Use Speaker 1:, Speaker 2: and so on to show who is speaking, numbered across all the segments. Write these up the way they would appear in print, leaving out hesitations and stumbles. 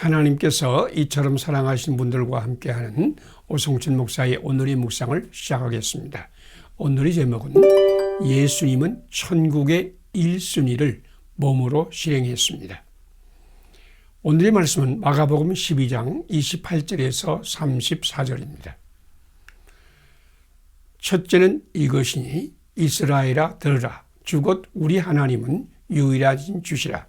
Speaker 1: 하나님께서 이처럼 사랑하신 분들과 함께하는 오성춘 목사의 오늘의 묵상을 시작하겠습니다. 오늘의 제목은 예수님은 천국의 1순위를 몸으로 실행했습니다. 오늘의 말씀은 마가복음 12장 28절에서 34절입니다. 첫째는 이것이니 이스라엘아 들으라. 주 곧 우리 하나님은 유일하신 주시라.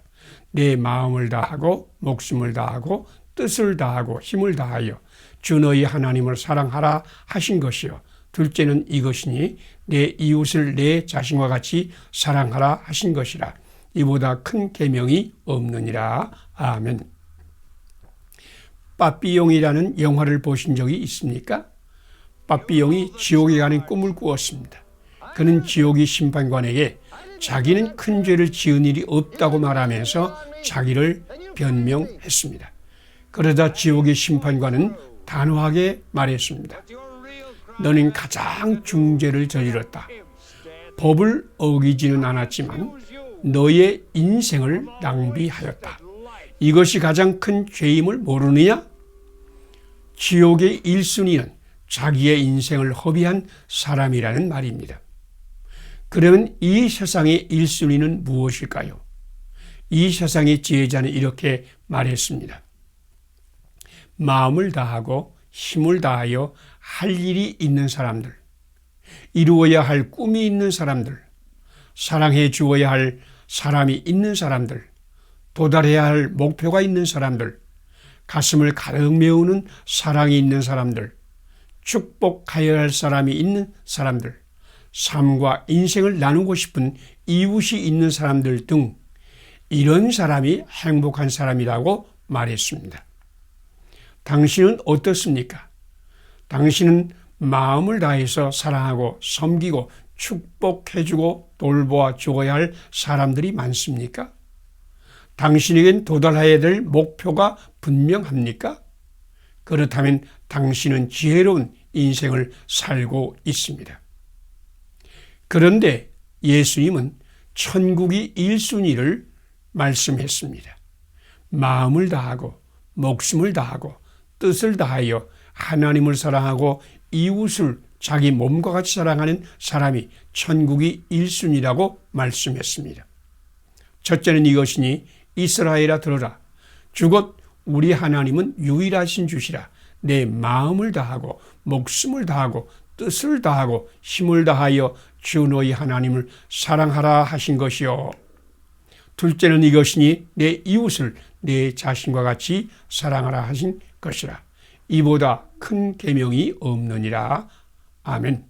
Speaker 1: 내 마음을 다하고 목숨을 다하고 뜻을 다하고 힘을 다하여 주 너희 하나님을 사랑하라 하신 것이요. 둘째는 이것이니 내 이웃을 내 자신과 같이 사랑하라 하신 것이라. 이보다 큰 계명이 없느니라. 아멘. 빠삐용이라는 영화를 보신 적이 있습니까? 빠삐용이 지옥에 가는 꿈을 꾸었습니다. 그는 지옥의 심판관에게 자기는 큰 죄를 지은 일이 없다고 말하면서 자기를 변명했습니다. 그러자 지옥의 심판관은 단호하게 말했습니다. 너는 가장 중죄를 저질렀다. 법을 어기지는 않았지만 너의 인생을 낭비하였다. 이것이 가장 큰 죄임을 모르느냐? 지옥의 1순위는 자기의 인생을 허비한 사람이라는 말입니다. 그러면 이 세상의 1순위는 무엇일까요? 이 세상의 지혜자는 이렇게 말했습니다. 마음을 다하고 힘을 다하여 할 일이 있는 사람들, 이루어야 할 꿈이 있는 사람들, 사랑해 주어야 할 사람이 있는 사람들, 도달해야 할 목표가 있는 사람들, 가슴을 가득 메우는 사랑이 있는 사람들, 축복하여야 할 사람이 있는 사람들, 삶과 인생을 나누고 싶은 이웃이 있는 사람들 등 이런 사람이 행복한 사람이라고 말했습니다. 당신은 어떻습니까? 당신은 마음을 다해서 사랑하고 섬기고 축복해주고 돌보아 주어야 할 사람들이 많습니까? 당신에겐 도달해야 될 목표가 분명합니까? 그렇다면 당신은 지혜로운 인생을 살고 있습니다. 그런데 예수님은 천국이 1순위를 말씀했습니다. 마음을 다하고 목숨을 다하고 뜻을 다하여 하나님을 사랑하고 이웃을 자기 몸과 같이 사랑하는 사람이 천국이 1순위라고 말씀했습니다. 첫째는 이것이니 이스라엘아 들으라. 주 곧 우리 하나님은 유일하신 주시라. 내 마음을 다하고 목숨을 다하고 뜻을 다하고 힘을 다하여 주 너희 하나님을 사랑하라 하신 것이요. 둘째는 이것이니 내 이웃을 내 자신과 같이 사랑하라 하신 것이라. 이보다 큰 계명이 없느니라. 아멘.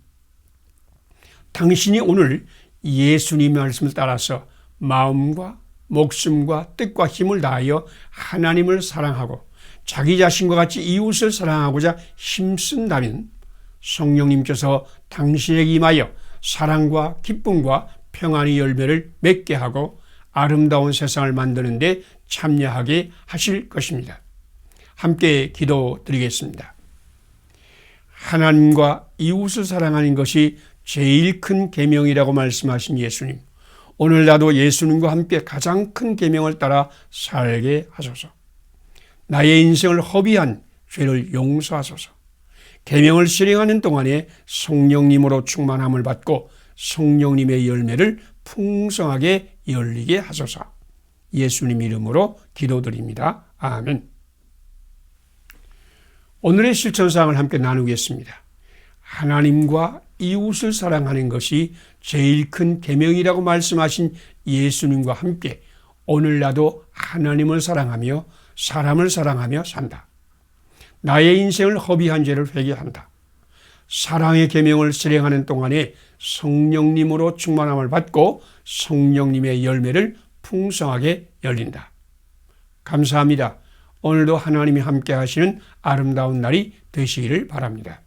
Speaker 1: 당신이 오늘 예수님의 말씀을 따라서 마음과 목숨과 뜻과 힘을 다하여 하나님을 사랑하고 자기 자신과 같이 이웃을 사랑하고자 힘쓴다면 성령님께서 당신에게 임하여 사랑과 기쁨과 평안의 열매를 맺게 하고 아름다운 세상을 만드는 데 참여하게 하실 것입니다. 함께 기도드리겠습니다. 하나님과 이웃을 사랑하는 것이 제일 큰 계명이라고 말씀하신 예수님. 오늘 나도 예수님과 함께 가장 큰 계명을 따라 살게 하소서. 나의 인생을 허비한 죄를 용서하소서. 계명을 실행하는 동안에 성령님으로 충만함을 받고 성령님의 열매를 풍성하게 열리게 하소서. 예수님 이름으로 기도드립니다. 아멘. 오늘의 실천사항을 함께 나누겠습니다. 하나님과 이웃을 사랑하는 것이 제일 큰 계명이라고 말씀하신 예수님과 함께 오늘 나도 하나님을 사랑하며 사람을 사랑하며 산다. 나의 인생을 허비한 죄를 회개한다. 사랑의 계명을 실행하는 동안에 성령님으로 충만함을 받고 성령님의 열매를 풍성하게 열린다. 감사합니다. 오늘도 하나님이 함께 하시는 아름다운 날이 되시기를 바랍니다.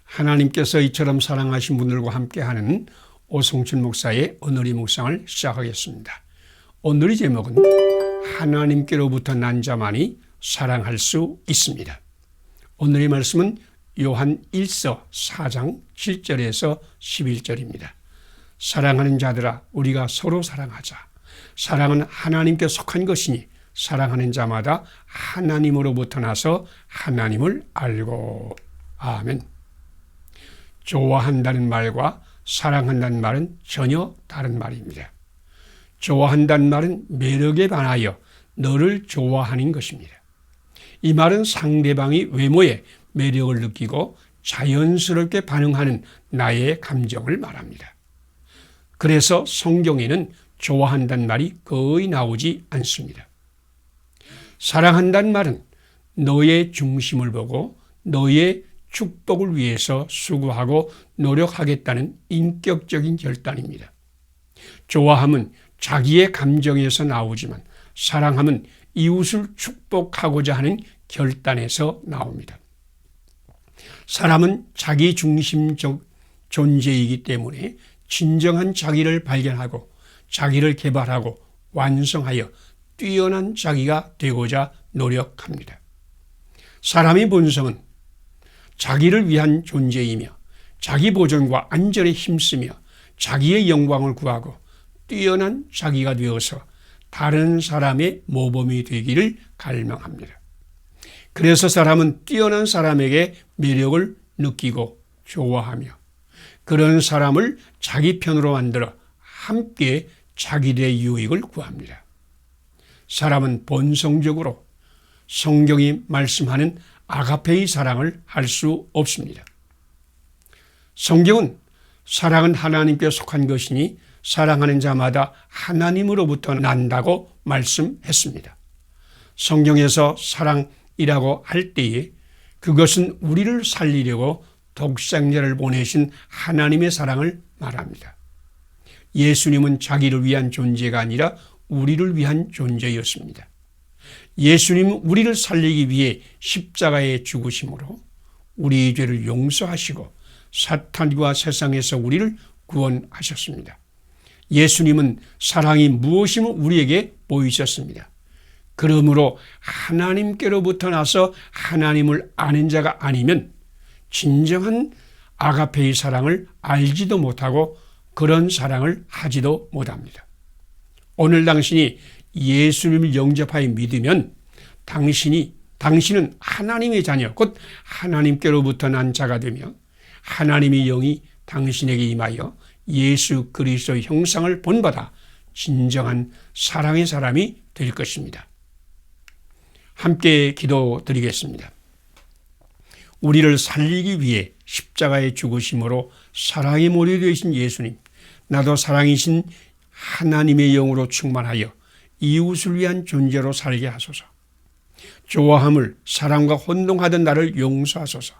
Speaker 1: 하나님께서 이처럼 사랑하신 분들과 함께하는 오성춘 목사의 오늘의 묵상을 시작하겠습니다. 오늘의 제목은 하나님께로부터 난 자만이 사랑할 수 있습니다. 오늘의 말씀은 요한 1서 4장 7절에서 11절입니다. 사랑하는 자들아 우리가 서로 사랑하자. 사랑은 하나님께 속한 것이니 사랑하는 자마다 하나님으로부터 나서 하나님을 알고. 아멘. 좋아한다는 말과 사랑한다는 말은 전혀 다른 말입니다. 좋아한다는 말은 매력에 반하여 너를 좋아하는 것입니다. 이 말은 상대방의 외모에 매력을 느끼고 자연스럽게 반응하는 나의 감정을 말합니다. 그래서 성경에는 좋아한다는 말이 거의 나오지 않습니다. 사랑한다는 말은 너의 중심을 보고 너의 축복을 위해서 수고하고 노력하겠다는 인격적인 결단입니다. 좋아함은 자기의 감정에서 나오지만 사랑함은 이웃을 축복하고자 하는 결단에서 나옵니다. 사람은 자기 중심적 존재이기 때문에 진정한 자기를 발견하고 자기를 개발하고 완성하여 뛰어난 자기가 되고자 노력합니다. 사람의 본성은 자기를 위한 존재이며 자기 보존과 안전에 힘쓰며 자기의 영광을 구하고 뛰어난 자기가 되어서 다른 사람의 모범이 되기를 갈망합니다. 그래서 사람은 뛰어난 사람에게 매력을 느끼고 좋아하며 그런 사람을 자기 편으로 만들어 함께 자기들의 유익을 구합니다. 사람은 본성적으로 성경이 말씀하는 아가페의 사랑을 할 수 없습니다. 성경은 사랑은 하나님께 속한 것이니 사랑하는 자마다 하나님으로부터 난다고 말씀했습니다. 성경에서 사랑이라고 할 때에 그것은 우리를 살리려고 독생자를 보내신 하나님의 사랑을 말합니다. 예수님은 자기를 위한 존재가 아니라 우리를 위한 존재였습니다. 예수님은 우리를 살리기 위해 십자가에 죽으심으로 우리의 죄를 용서하시고 사탄과 세상에서 우리를 구원하셨습니다. 예수님은 사랑이 무엇임을 우리에게 보이셨습니다. 그러므로 하나님께로부터 나서 하나님을 아는 자가 아니면 진정한 아가페의 사랑을 알지도 못하고 그런 사랑을 하지도 못합니다. 오늘 당신이 예수님을 영접하여 믿으면 당신은 하나님의 자녀, 곧 하나님께로부터 난 자가 되며 하나님의 영이 당신에게 임하여 예수 그리스도의 형상을 본받아 진정한 사랑의 사람이 될 것입니다. 함께 기도드리겠습니다. 우리를 살리기 위해 십자가에 죽으심으로 사랑의 모델이 되신 예수님, 나도 사랑이신 하나님의 영으로 충만하여 이웃을 위한 존재로 살게 하소서. 좋아함을 사랑과 혼동하던 나를 용서하소서.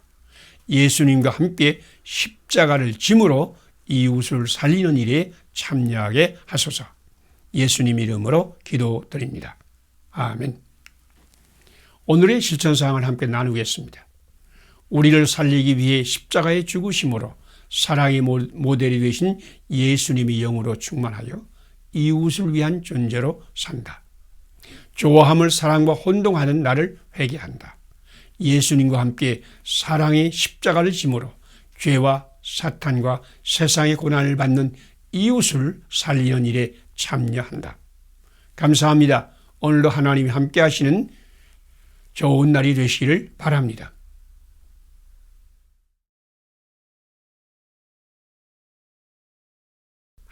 Speaker 1: 예수님과 함께 십자가를 짐으로 이웃을 살리는 일에 참여하게 하소서. 예수님 이름으로 기도드립니다. 아멘. 오늘의 실천사항을 함께 나누겠습니다. 우리를 살리기 위해 십자가에 죽으심으로 사랑의 모델이 되신 예수님의 영으로 충만하여 이웃을 위한 존재로 산다. 좋아함을 사랑과 혼동하는 나를 회개한다. 예수님과 함께 사랑의 십자가를 짐으로 죄와 사탄과 세상의 고난을 받는 이웃을 살리는 일에 참여한다. 감사합니다. 오늘도 하나님이 함께 하시는 좋은 날이 되시기를 바랍니다.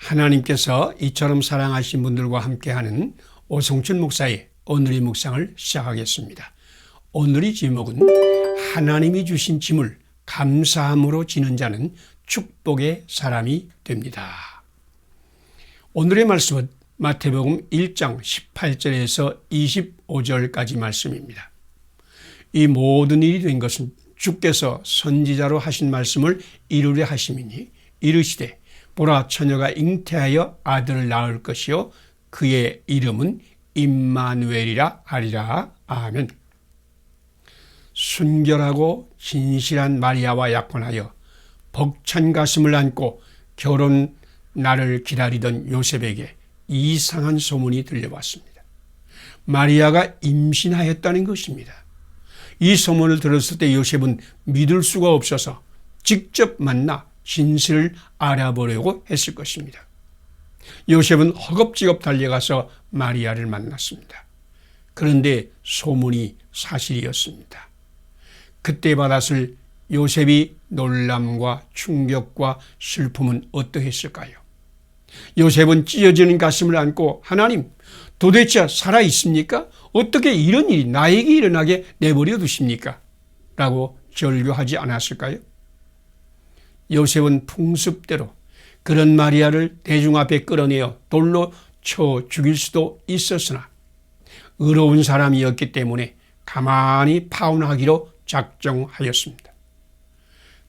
Speaker 1: 하나님께서 이처럼 사랑하신 분들과 함께하는 오성춘 목사의 오늘의 묵상을 시작하겠습니다. 오늘의 제목은 하나님이 주신 짐을 감사함으로 지는 자는 축복의 사람이 됩니다. 오늘의 말씀은 마태복음 1장 18절에서 25절까지 말씀입니다. 이 모든 일이 된 것은 주께서 선지자로 하신 말씀을 이루려 하심이니 이르시되 보라 처녀가 잉태하여 아들을 낳을 것이요 그의 이름은 임마누엘이라 하리라. 아멘. 순결하고 진실한 마리아와 약혼하여 벅찬 가슴을 안고 결혼 날을 기다리던 요셉에게 이상한 소문이 들려왔습니다. 마리아가 임신하였다는 것입니다. 이 소문을 들었을 때 요셉은 믿을 수가 없어서 직접 만나 진실을 알아보려고 했을 것입니다. 요셉은 허겁지겁 달려가서 마리아를 만났습니다. 그런데 소문이 사실이었습니다. 그때 받았을 요셉이 놀람과 충격과 슬픔은 어떠했을까요? 요셉은 찢어지는 가슴을 안고 하나님, 도대체 살아있습니까? 어떻게 이런 일이 나에게 일어나게 내버려 두십니까? 라고 절규하지 않았을까요? 요셉은 풍습대로 그런 마리아를 대중 앞에 끌어내어 돌로 쳐 죽일 수도 있었으나 의로운 사람이었기 때문에 가만히 파혼하기로 작정하였습니다.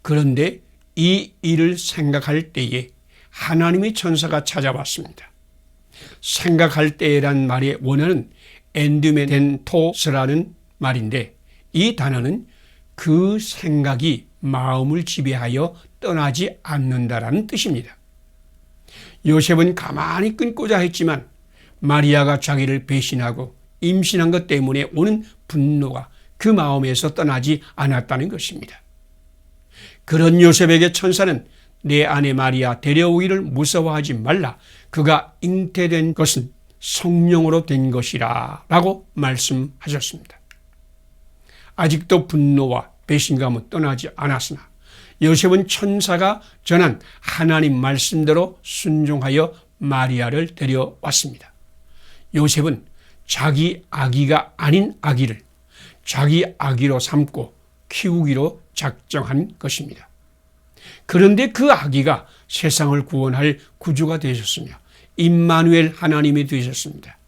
Speaker 1: 그런데 이 일을 생각할 때에 하나님의 천사가 찾아왔습니다. 생각할 때란 말의 원어는 엔드메덴토스라는 말인데 이 단어는 그 생각이 마음을 지배하여 떠나지 않는다라는 뜻입니다. 요셉은 가만히 끊고자 했지만 마리아가 자기를 배신하고 임신한 것 때문에 오는 분노가 그 마음에서 떠나지 않았다는 것입니다. 그런 요셉에게 천사는 내 아내 마리아 데려오기를 무서워하지 말라. 그가 잉태된 것은 성령으로 된 것이라 라고 말씀하셨습니다. 아직도 분노와 배신감은 떠나지 않았으나 요셉은 천사가 전한 하나님 말씀대로 순종하여 마리아를 데려왔습니다. 요셉은 자기 아기가 아닌 아기를 자기 아기로 삼고 키우기로 작정한 것입니다. 그런데 그 아기가 세상을 구원할 구주가 되셨으며 임마누엘 하나님이 되셨습니다.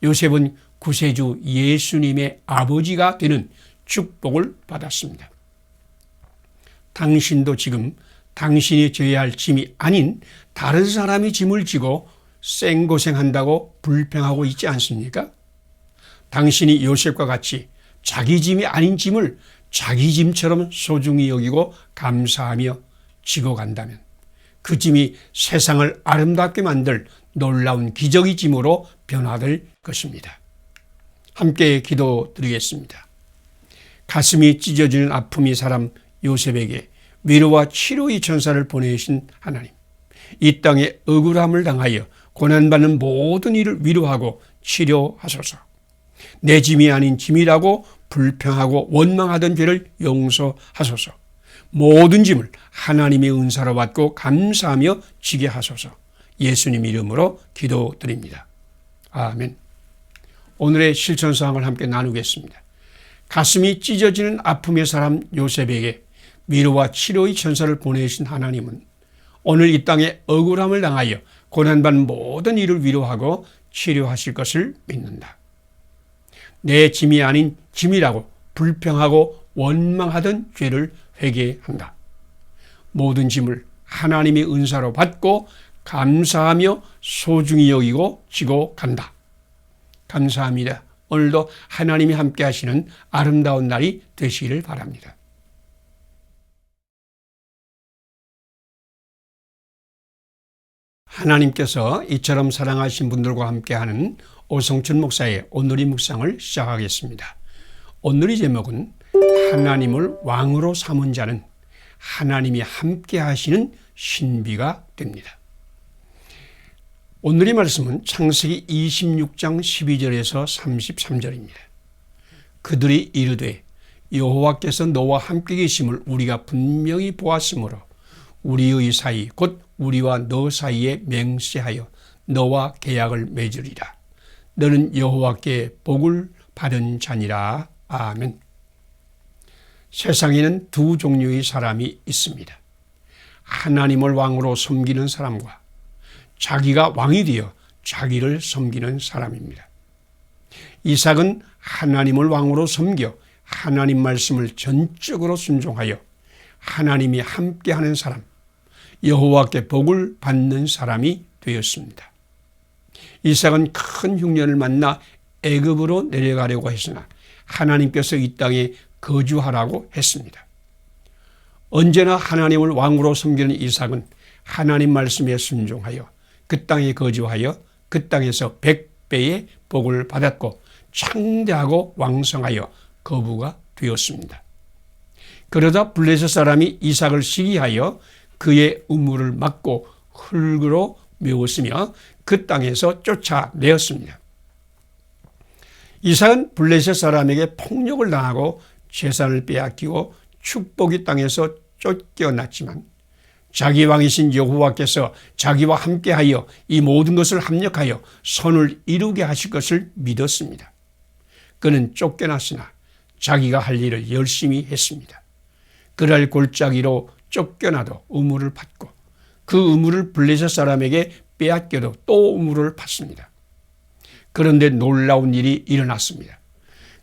Speaker 1: 요셉은 구세주 예수님의 아버지가 되는 축복을 받았습니다. 당신도 지금 당신이 져야 할 짐이 아닌 다른 사람이 짐을 지고 생고생한다고 불평하고 있지 않습니까? 당신이 요셉과 같이 자기 짐이 아닌 짐을 자기 짐처럼 소중히 여기고 감사하며 지고 간다면 그 짐이 세상을 아름답게 만들 놀라운 기적의 짐으로 변화될 것입니다. 함께 기도드리겠습니다. 가슴이 찢어지는 아픔이 사람 요셉에게 위로와 치료의 천사를 보내신 하나님, 이 땅에 억울함을 당하여 고난받는 모든 이를 위로하고 치료하소서. 내 짐이 아닌 짐이라고 불평하고 원망하던 죄를 용서하소서. 모든 짐을 하나님의 은사로 받고 감사하며 지게 하소서. 예수님 이름으로 기도드립니다. 아멘. 오늘의 실천사항을 함께 나누겠습니다. 가슴이 찢어지는 아픔의 사람 요셉에게 위로와 치료의 천사를 보내신 하나님은 오늘 이 땅에 억울함을 당하여 고난받는 모든 이를 위로하고 치료하실 것을 믿는다. 내 짐이 아닌 짐이라고 불평하고 원망하던 죄를 회개한다. 모든 짐을 하나님의 은사로 받고 감사하며 소중히 여기고 지고 간다. 감사합니다. 오늘도 하나님이 함께 하시는 아름다운 날이 되시기를 바랍니다. 하나님께서 이처럼 사랑하신 분들과 함께하는 오성춘 목사의 오늘의 묵상을 시작하겠습니다. 오늘의 제목은 하나님을 왕으로 삼은 자는 하나님이 함께 하시는 신비가 됩니다. 오늘의 말씀은 창세기 26장 12절에서 33절입니다. 그들이 이르되 여호와께서 너와 함께 계심을 우리가 분명히 보았으므로 우리의 사이 곧 우리와 너 사이에 맹세하여 너와 계약을 맺으리라. 너는 여호와께 복을 받은 자니라. 아멘. 세상에는 두 종류의 사람이 있습니다. 하나님을 왕으로 섬기는 사람과 자기가 왕이 되어 자기를 섬기는 사람입니다. 이삭은 하나님을 왕으로 섬겨 하나님 말씀을 전적으로 순종하여 하나님이 함께하는 사람, 여호와께 복을 받는 사람이 되었습니다. 이삭은 큰 흉년을 만나 애굽으로 내려가려고 했으나 하나님께서 이 땅에 거주하라고 했습니다. 언제나 하나님을 왕으로 섬기는 이삭은 하나님 말씀에 순종하여 그 땅에 거주하여 그 땅에서 100배의 복을 받았고 창대하고 왕성하여 거부가 되었습니다. 그러다 블레셋 사람이 이삭을 시기하여 그의 우물을 막고 흙으로 메웠으며 그 땅에서 쫓아내었습니다. 이삭은 블레셋 사람에게 폭력을 당하고 재산을 빼앗기고 축복이 땅에서 쫓겨났지만 자기 왕이신 여호와께서 자기와 함께하여 이 모든 것을 합력하여 선을 이루게 하실 것을 믿었습니다. 그는 쫓겨났으나 자기가 할 일을 열심히 했습니다. 그날 골짜기로 쫓겨나도 우물을 팠고 그 우물을 블레셋 사람에게 빼앗겨도 또 우물을 팠습니다. 그런데 놀라운 일이 일어났습니다.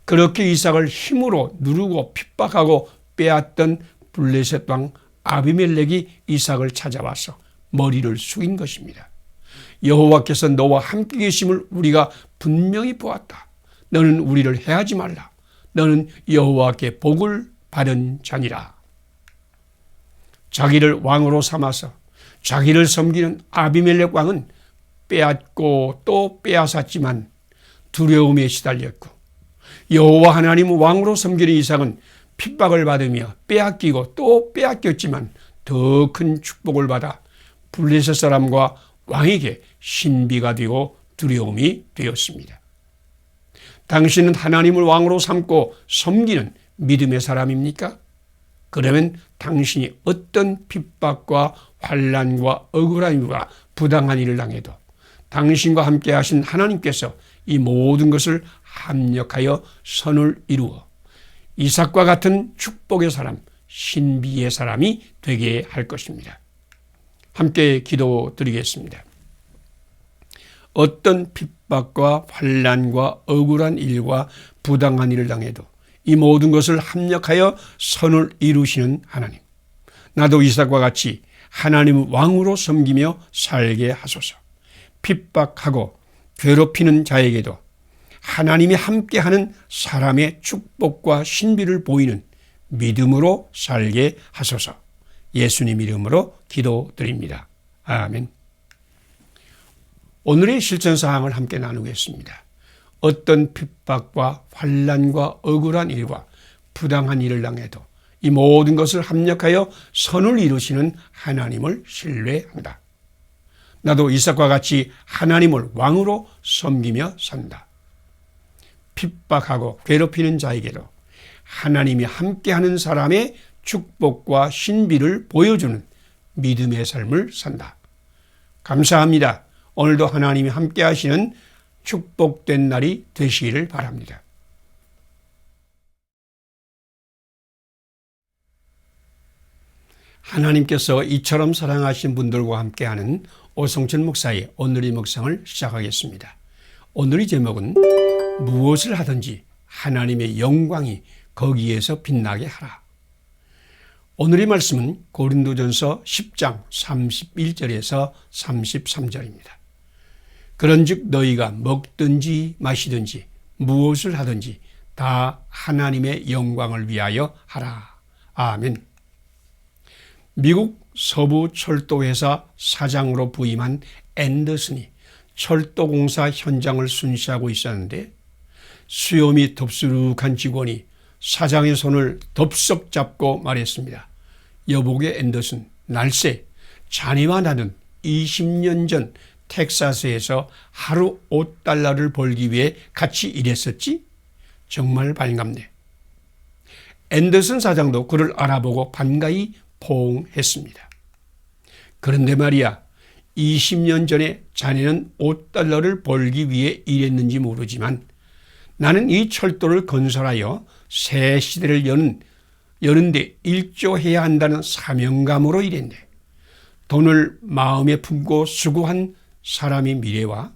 Speaker 1: 그렇게 이삭을 힘으로 누르고 핍박하고 빼앗던 블레셋 왕 아비멜렉이 이삭을 찾아와서 머리를 숙인 것입니다. 여호와께서 너와 함께 계심을 우리가 분명히 보았다. 너는 우리를 해하지 말라. 너는 여호와께 복을 받은 자니라. 자기를 왕으로 삼아서 자기를 섬기는 아비멜렉 왕은 빼앗고 또 빼앗았지만 두려움에 시달렸고 여호와 하나님 왕으로 섬기는 이삭은 핍박을 받으며 빼앗기고 또 빼앗겼지만 더 큰 축복을 받아 블레셋 사람과 왕에게 신비가 되고 두려움이 되었습니다. 당신은 하나님을 왕으로 삼고 섬기는 믿음의 사람입니까? 그러면 당신이 어떤 핍박과 환난과 억울함과 부당한 일을 당해도 당신과 함께 하신 하나님께서 이 모든 것을 합력하여 선을 이루어 이삭과 같은 축복의 사람, 신비의 사람이 되게 할 것입니다. 함께 기도드리겠습니다. 어떤 핍박과 환난과 억울한 일과 부당한 일을 당해도 이 모든 것을 합력하여 선을 이루시는 하나님. 나도 이삭과 같이 하나님 왕으로 섬기며 살게 하소서. 핍박하고 괴롭히는 자에게도 하나님이 함께하는 사람의 축복과 신비를 보이는 믿음으로 살게 하소서. 예수님 이름으로 기도드립니다. 아멘. 오늘의 실천사항을 함께 나누겠습니다. 어떤 핍박과 환난과 억울한 일과 부당한 일을 당해도 이 모든 것을 합력하여 선을 이루시는 하나님을 신뢰한다. 나도 이삭과 같이 하나님을 왕으로 섬기며 산다. 핍박하고 괴롭히는 자에게도 하나님이 함께하는 사람의 축복과 신비를 보여주는 믿음의 삶을 산다. 감사합니다. 오늘도 하나님이 함께하시는 축복된 날이 되시기를 바랍니다. 하나님께서 이처럼 사랑하신 분들과 함께하는 오성천 목사의 오늘의 묵상을 시작하겠습니다. 오늘의 제목은 무엇을 하든지 하나님의 영광이 거기에서 빛나게 하라. 오늘의 말씀은 고린도전서 10장 31절에서 33절입니다. 그런즉 너희가 먹든지 마시든지 무엇을 하든지 다 하나님의 영광을 위하여 하라. 아멘. 미국 서부철도회사 사장으로 부임한 앤더슨이 철도공사 현장을 순시하고 있었는데 수염이 덥수룩한 직원이 사장의 손을 덥석 잡고 말했습니다. 여보게 앤더슨, 날세, 자네와 나는 20년 전 텍사스에서 하루 $5를 벌기 위해 같이 일했었지? 정말 반갑네. 앤더슨 사장도 그를 알아보고 반가이 포옹했습니다. 그런데 말이야, 20년 전에 자네는 $5를 벌기 위해 일했는지 모르지만 나는 이 철도를 건설하여 새 시대를 여는데 일조해야 한다는 사명감으로 일했네. 돈을 마음에 품고 수고한 사람의 미래와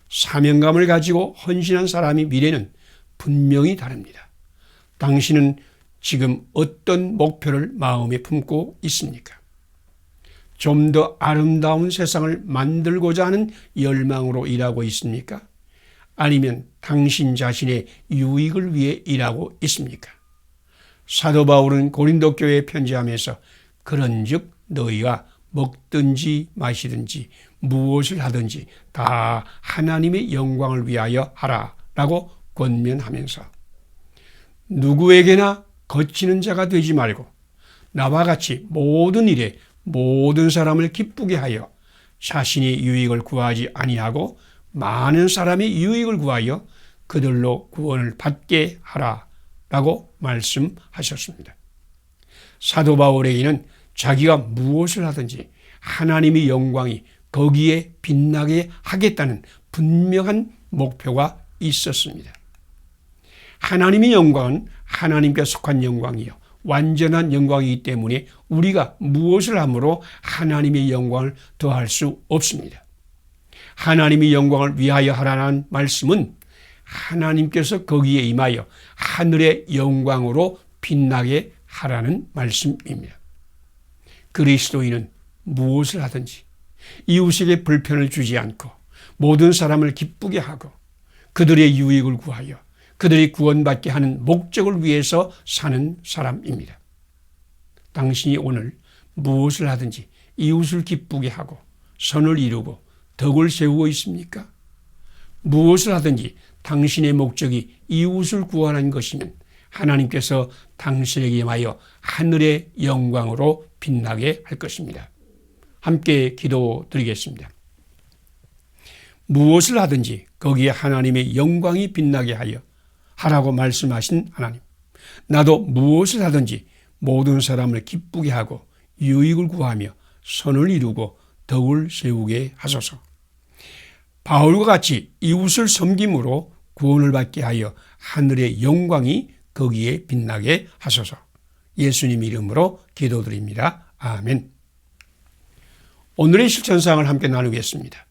Speaker 1: 사명감을 가지고 헌신한 사람의 미래는 분명히 다릅니다. 당신은 지금 어떤 목표를 마음에 품고 있습니까? 좀 더 아름다운 세상을 만들고자 하는 열망으로 일하고 있습니까? 아니면 당신 자신의 유익을 위해 일하고 있습니까? 사도 바울은 고린도 교회에 편지하면서 그런즉 너희가 먹든지 마시든지 무엇을 하든지 다 하나님의 영광을 위하여 하라라고 권면하면서 누구에게나 거치는 자가 되지 말고 나와 같이 모든 일에 모든 사람을 기쁘게 하여 자신이 유익을 구하지 아니하고 많은 사람이 유익을 구하여 그들로 구원을 받게 하라라고 말씀하셨습니다. 사도 바울에게는 자기가 무엇을 하든지 하나님의 영광이 거기에 빛나게 하겠다는 분명한 목표가 있었습니다. 하나님의 영광은 하나님께 속한 영광이요 완전한 영광이기 때문에 우리가 무엇을 함으로 하나님의 영광을 더할 수 없습니다. 하나님의 영광을 위하여 하라는 말씀은 하나님께서 거기에 임하여 하늘의 영광으로 빛나게 하라는 말씀입니다. 그리스도인은 무엇을 하든지 이웃에게 불편을 주지 않고 모든 사람을 기쁘게 하고 그들의 유익을 구하여 그들이 구원받게 하는 목적을 위해서 사는 사람입니다. 당신이 오늘 무엇을 하든지 이웃을 기쁘게 하고 선을 이루고 덕을 세우고 있습니까? 무엇을 하든지 당신의 목적이 이웃을 구원하는 것이면 하나님께서 당신에게 임하여 하늘의 영광으로 빛나게 할 것입니다. 함께 기도드리겠습니다. 무엇을 하든지 거기에 하나님의 영광이 빛나게 하라고 말씀하신 하나님. 나도 무엇을 하든지 모든 사람을 기쁘게 하고 유익을 구하며 선을 이루고 덕을 세우게 하소서. 바울과 같이 이웃을 섬김으로 구원을 받게 하여 하늘의 영광이 거기에 빛나게 하소서. 예수님 이름으로 기도드립니다. 아멘. 오늘의 실천사항을 함께 나누겠습니다.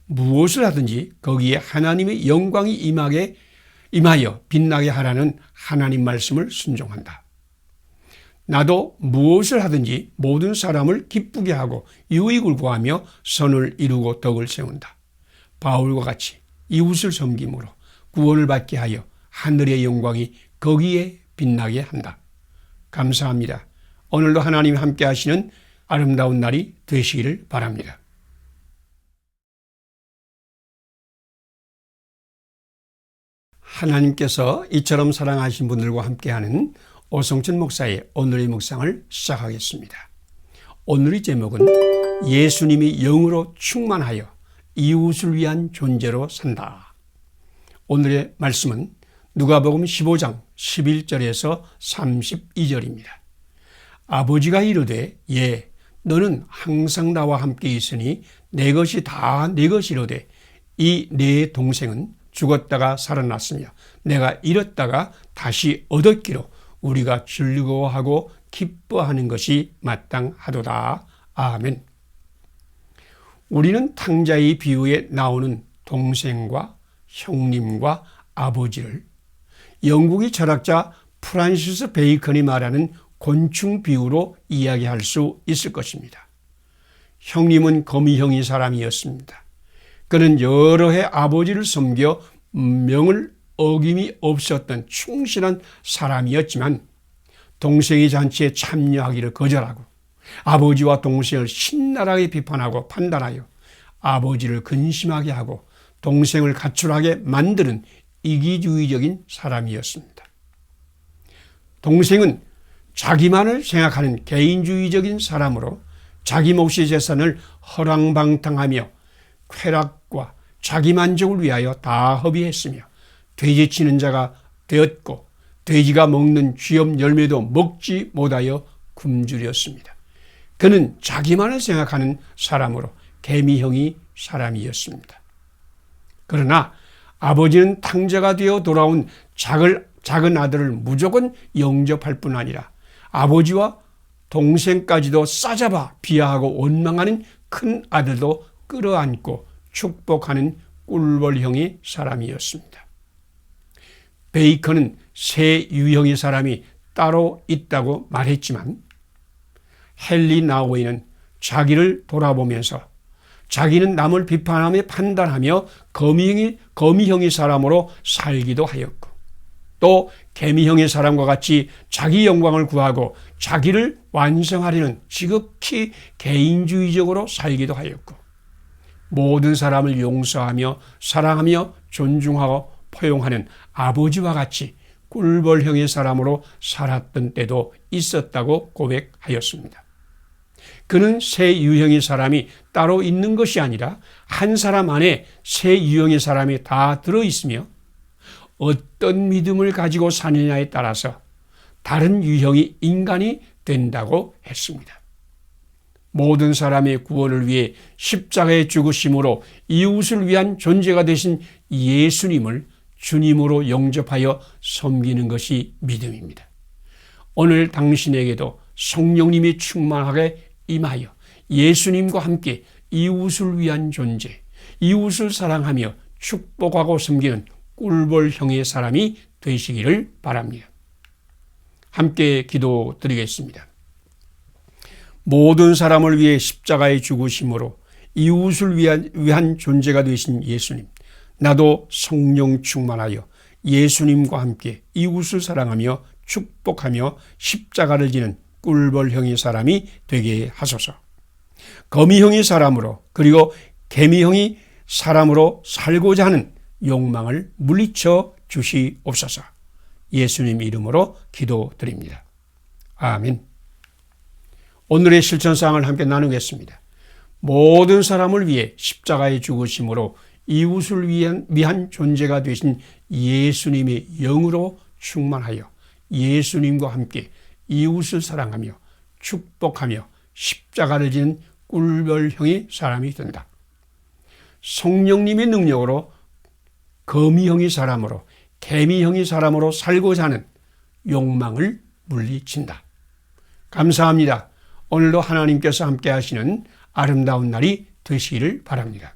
Speaker 1: 무엇을 하든지 거기에 하나님의 영광이 임하여 빛나게 하라는 하나님 말씀을 순종한다. 나도 무엇을 하든지 모든 사람을 기쁘게 하고 유익을 구하며 선을 이루고 덕을 세운다. 바울과 같이 이웃을 섬김으로 구원을 받게 하여 하늘의 영광이 거기에 빛나게 한다. 감사합니다. 오늘도 하나님이 함께 하시는 아름다운 날이 되시기를 바랍니다. 하나님께서 이처럼 사랑하신 분들과 함께하는 오성천 목사의 오늘의 묵상을 시작하겠습니다. 오늘의 제목은 예수님이 영으로 충만하여 이웃을 위한 존재로 산다. 오늘의 말씀은 누가복음 15장 11절에서 32절입니다. 아버지가 이르되 너는 항상 나와 함께 있으니 내 것이 다 내 것이로되 이 내 동생은 죽었다가 살아났으며 내가 잃었다가 다시 얻었기로 우리가 즐거워하고 기뻐하는 것이 마땅하도다. 아멘. 우리는 탕자의 비유에 나오는 동생과 형님과 아버지를 영국의 철학자 프란시스 베이컨이 말하는 곤충 비유로 이야기할 수 있을 것입니다. 형님은 거미형의 사람이었습니다. 그는 여러 해 아버지를 섬겨 명을 어김이 없었던 충실한 사람이었지만 동생의 잔치에 참여하기를 거절하고 아버지와 동생을 신랄하게 비판하고 판단하여 아버지를 근심하게 하고 동생을 가출하게 만드는 이기주의적인 사람이었습니다. 동생은 자기만을 생각하는 개인주의적인 사람으로 자기 몫의 재산을 허랑방탕하며 쾌락과 자기만족을 위하여 다 허비했으며 돼지치는 자가 되었고 돼지가 먹는 쥐염 열매도 먹지 못하여 굶주렸습니다. 그는 자기만을 생각하는 사람으로 개미형의 사람이었습니다. 그러나 아버지는 탕자가 되어 돌아온 작은 아들을 무조건 영접할 뿐 아니라 아버지와 동생까지도 싸잡아 비하하고 원망하는 큰 아들도 끌어안고 축복하는 꿀벌형의 사람이었습니다. 베이컨은 세 유형의 사람이 따로 있다고 말했지만 헨리 나우이는 자기를 돌아보면서 자기는 남을 비판하며 판단하며 거미형의 사람으로 살기도 하였고 또 개미형의 사람과 같이 자기 영광을 구하고 자기를 완성하려는 지극히 개인주의적으로 살기도 하였고 모든 사람을 용서하며 사랑하며 존중하고 포용하는 아버지와 같이 꿀벌형의 사람으로 살았던 때도 있었다고 고백하였습니다. 그는 세 유형의 사람이 따로 있는 것이 아니라 한 사람 안에 세 유형의 사람이 다 들어있으며 어떤 믿음을 가지고 사느냐에 따라서 다른 유형의 인간이 된다고 했습니다. 모든 사람의 구원을 위해 십자가에 죽으심으로 이웃을 위한 존재가 되신 예수님을 주님으로 영접하여 섬기는 것이 믿음입니다. 오늘 당신에게도 성령님이 충만하게 임하여 예수님과 함께 이웃을 위한 존재, 이웃을 사랑하며 축복하고 섬기는 꿀벌형의 사람이 되시기를 바랍니다. 함께 기도드리겠습니다. 모든 사람을 위해 십자가에 죽으심으로 이웃을 위한 존재가 되신 예수님, 나도 성령 충만하여 예수님과 함께 이웃을 사랑하며 축복하며 십자가를 지는 꿀벌형의 사람이 되게 하소서. 거미형의 사람으로 그리고 개미형의 사람으로 살고자 하는 욕망을 물리쳐 주시옵소서. 예수님 이름으로 기도드립니다. 아멘. 오늘의 실천사항을 함께 나누겠습니다. 모든 사람을 위해 십자가에 죽으심으로 이웃을 위한 존재가 되신 예수님의 영으로 충만하여 예수님과 함께 이웃을 사랑하며 축복하며 십자가를 지는 꿀벌형의 사람이 된다. 성령님의 능력으로 거미형의 사람으로 개미형의 사람으로 살고자 하는 욕망을 물리친다. 감사합니다. 오늘도 하나님께서 함께 하시는 아름다운 날이 되시기를 바랍니다.